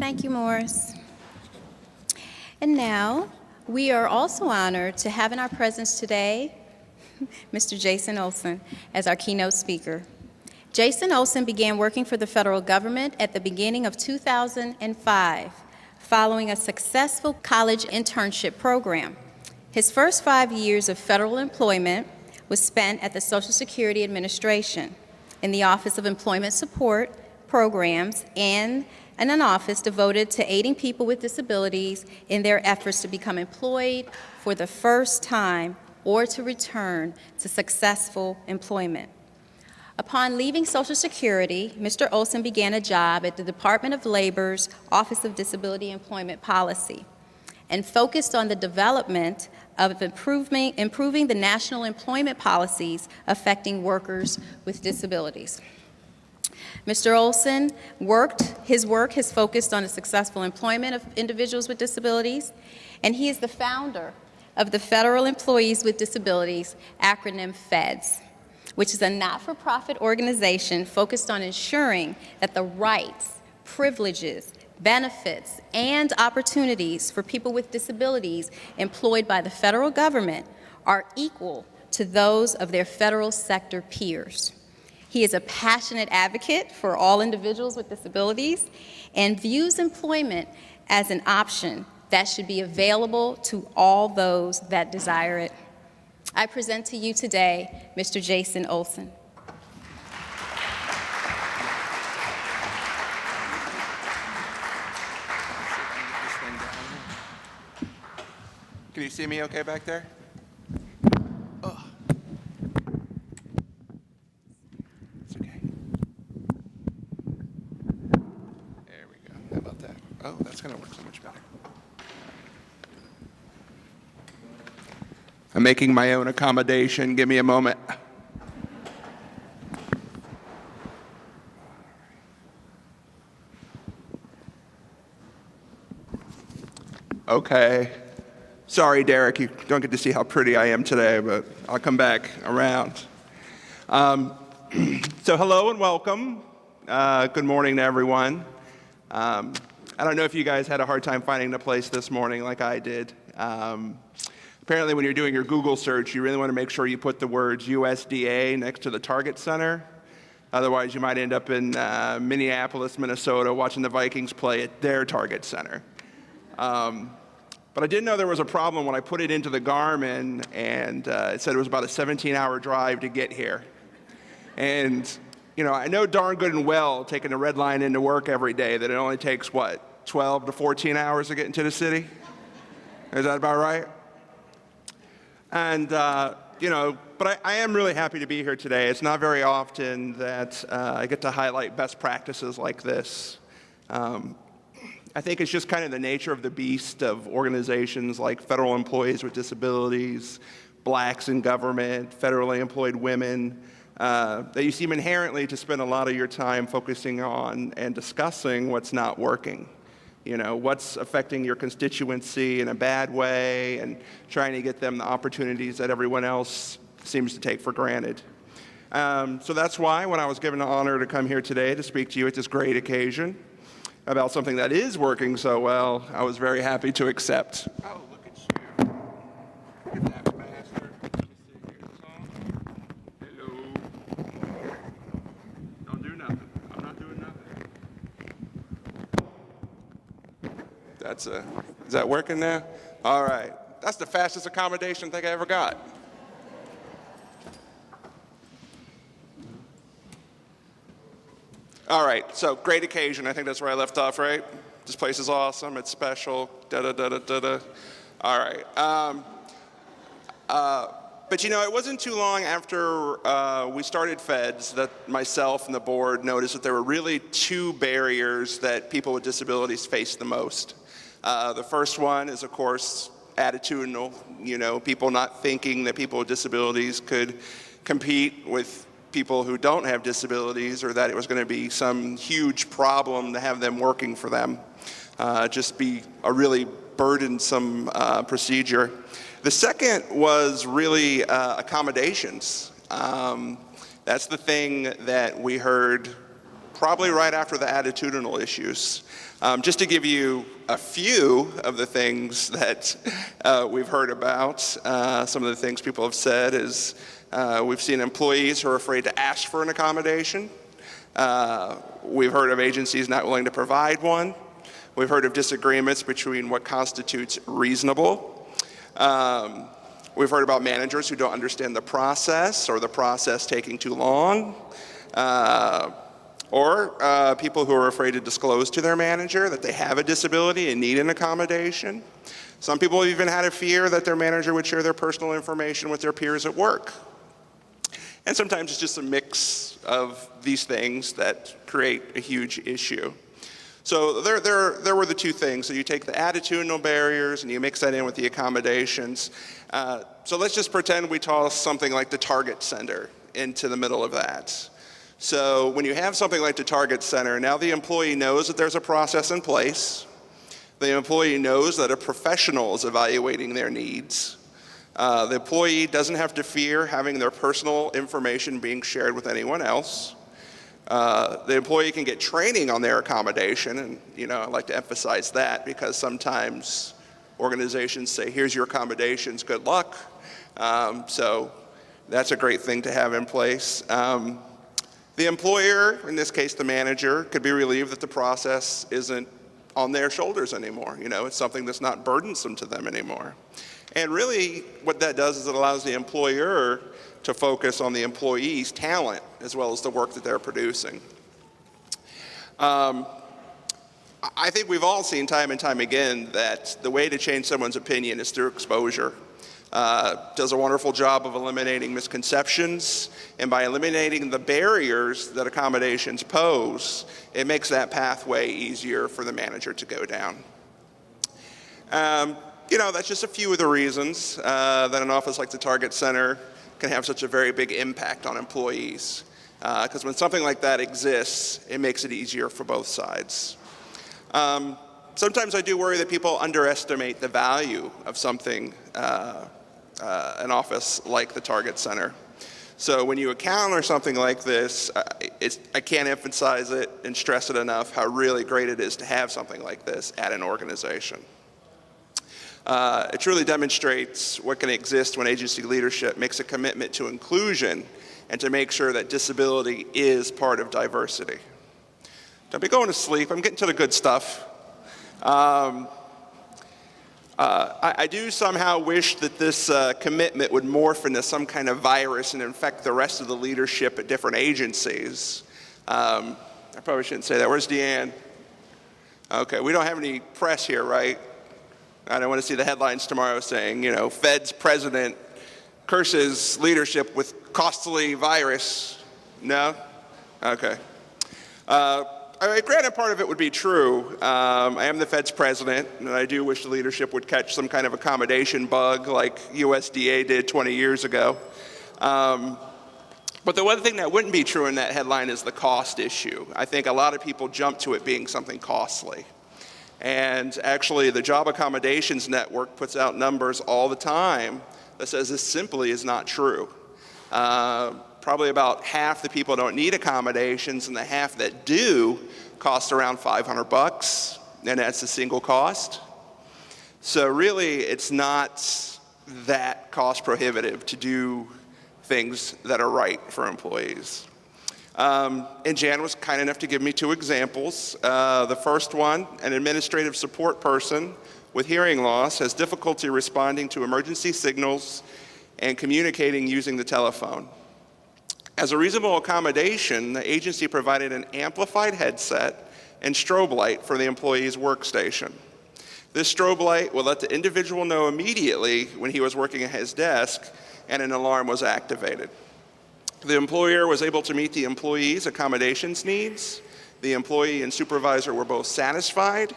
Thank you, Morris. And now, we are also honored to have in our presence today Mr. Jason Olsen as our keynote speaker. Jason Olsen began working for the federal government at the beginning of 2005, following a successful college internship program. His first 5 years of federal employment was spent at the Social Security Administration in the Office of Employment Support Programs and in an office devoted to aiding people with disabilities in their efforts to become employed for the first time or to return to successful employment. Upon leaving Social Security, Mr. Olsen began a job at the Department of Labor's Office of Disability Employment Policy and focused on the development of improving the national employment policies affecting workers with disabilities. Mr. Olsen his work has focused on the successful employment of individuals with disabilities, and he is the founder of the Federal Employees with Disabilities, acronym FEDS, which is a not-for-profit organization focused on ensuring that the rights, privileges, benefits, and opportunities for people with disabilities employed by the federal government are equal to those of their federal sector peers. He is a passionate advocate for all individuals with disabilities and views employment as an option that should be available to all those that desire it. I present to you today Mr. Jason Olsen. Can you see me okay back there? Oh. It's okay. There we go. How about that? Oh, that's going to work so much better. I'm making my own accommodation. Give me a moment. Okay. Sorry, Derek, you don't get to see how pretty I am today, but I'll come back around. So hello and welcome. Good morning to everyone. I don't know if you guys had a hard time finding the place this morning like I did. Apparently, when you're doing your Google search, you really want to make sure you put the words USDA next to the Target Center. Otherwise, you might end up in Minneapolis, Minnesota, watching the Vikings play at their Target Center. But I did know there was a problem when I put it into the Garmin, and it said it was about a 17-hour drive to get here. And, you know, I know darn good and well, taking the red line into work every day, that it only takes, 12 to 14 hours to get into the city? Is that about right? And, but I am really happy to be here today. It's not very often that I get to highlight best practices like this. I think it's just kind of the nature of the beast of organizations like Federal Employees with Disabilities, Blacks in Government, Federally Employed Women, that you seem inherently to spend a lot of your time focusing on and discussing what's not working. You know, what's affecting your constituency in a bad way and trying to get them the opportunities that everyone else seems to take for granted. So that's why when I was given the honor to come here today to speak to you at this great occasion about something that is working so well, I was very happy to accept. Oh, look at you. Look at that bastard. Let me see here. Hello. Don't do nothing. I'm not doing nothing. Is that working now? All right. That's the fastest accommodation thing I ever got. All right, so great occasion. I think that's where I left off, right? This place is awesome. It's special. Da-da-da-da-da-da. All right. But you know, it wasn't too long after we started FEDS that myself and the board noticed that there were really two barriers that people with disabilities face the most. The first one is, of course, attitudinal. You know, people not thinking that people with disabilities could compete with people who don't have disabilities, or that it was going to be some huge problem to have them working for them. Just be a really burdensome procedure. The second was really accommodations. That's the thing that we heard probably right after the attitudinal issues. Just to give you a few of the things that we've heard about, some of the things people have said is we've seen employees who are afraid to ask for an accommodation. We've heard of agencies not willing to provide one. We've heard of disagreements between what constitutes reasonable. We've heard about managers who don't understand the process or the process taking too long. Or people who are afraid to disclose to their manager that they have a disability and need an accommodation. Some people even had a fear that their manager would share their personal information with their peers at work. And sometimes it's just a mix of these things that create a huge issue. So there were the two things. So you take the attitudinal barriers and you mix that in with the accommodations. So let's just pretend we toss something like the Target Center into the middle of that. So when you have something like the Target Center, now the employee knows that there's a process in place. The employee knows that a professional is evaluating their needs. The employee doesn't have to fear having their personal information being shared with anyone else. The employee can get training on their accommodation, and I like to emphasize that because sometimes organizations say, here's your accommodations, good luck. So that's a great thing to have in place. The employer, in this case the manager, could be relieved that the process isn't on their shoulders anymore. It's something that's not burdensome to them anymore. And really what that does is it allows the employer to focus on the employee's talent as well as the work that they're producing. I think we've all seen time and time again that the way to change someone's opinion is through exposure. Does a wonderful job of eliminating misconceptions, and by eliminating the barriers that accommodations pose, it makes that pathway easier for the manager to go down. That's just a few of the reasons that an office like the Target Center can have such a very big impact on employees. Because when something like that exists, it makes it easier for both sides. Sometimes I do worry that people underestimate the value of something, an office like the Target Center. So when you encounter something like this, I can't emphasize it and stress it enough how really great it is to have something like this at an organization. It truly demonstrates what can exist when agency leadership makes a commitment to inclusion and to make sure that disability is part of diversity. Don't be going to sleep. I'm getting to the good stuff. I do somehow wish that this commitment would morph into some kind of virus and infect the rest of the leadership at different agencies. I probably shouldn't say that. Where's Deanne? Okay, we don't have any press here, right? I don't want to see the headlines tomorrow saying, Fed's president curses leadership with costly virus. No? Okay. Granted, part of it would be true. I am the Fed's president, and I do wish the leadership would catch some kind of accommodation bug like USDA did 20 years ago. But the one thing that wouldn't be true in that headline is the cost issue. I think a lot of people jump to it being something costly. And actually, the Job Accommodations Network puts out numbers all the time that says this simply is not true. Probably about half the people don't need accommodations, and the half that do cost around $500, and that's a single cost. So really, it's not that cost prohibitive to do things that are right for employees. And Jan was kind enough to give me two examples. The first one, an administrative support person with hearing loss has difficulty responding to emergency signals and communicating using the telephone. As a reasonable accommodation, the agency provided an amplified headset and strobe light for the employee's workstation. This strobe light will let the individual know immediately when he was working at his desk and an alarm was activated. The employer was able to meet the employee's accommodations needs. The employee and supervisor were both satisfied,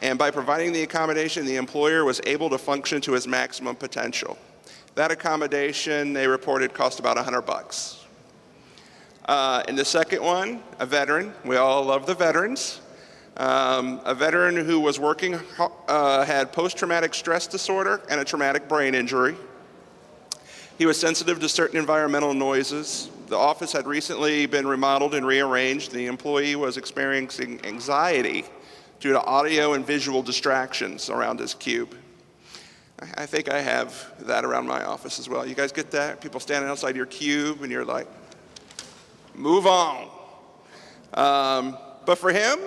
and by providing the accommodation, the employer was able to function to his maximum potential. That accommodation, they reported, cost about $100. And the second one, a veteran. We all love the veterans. A veteran who was working had post-traumatic stress disorder and a traumatic brain injury. He was sensitive to certain environmental noises. The office had recently been remodeled and rearranged. The employee was experiencing anxiety due to audio and visual distractions around his cube. I think I have that around my office as well. You guys get that? People standing outside your cube and you're like, move on. But for him,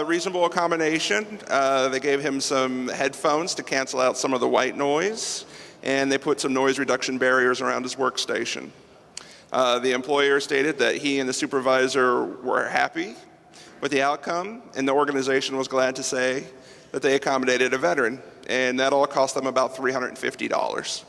reasonable accommodation. They gave him some headphones to cancel out some of the white noise, and they put some noise reduction barriers around his workstation. The employer stated that he and the supervisor were happy with the outcome, and the organization was glad to say that they accommodated a veteran, and that all cost them about $350.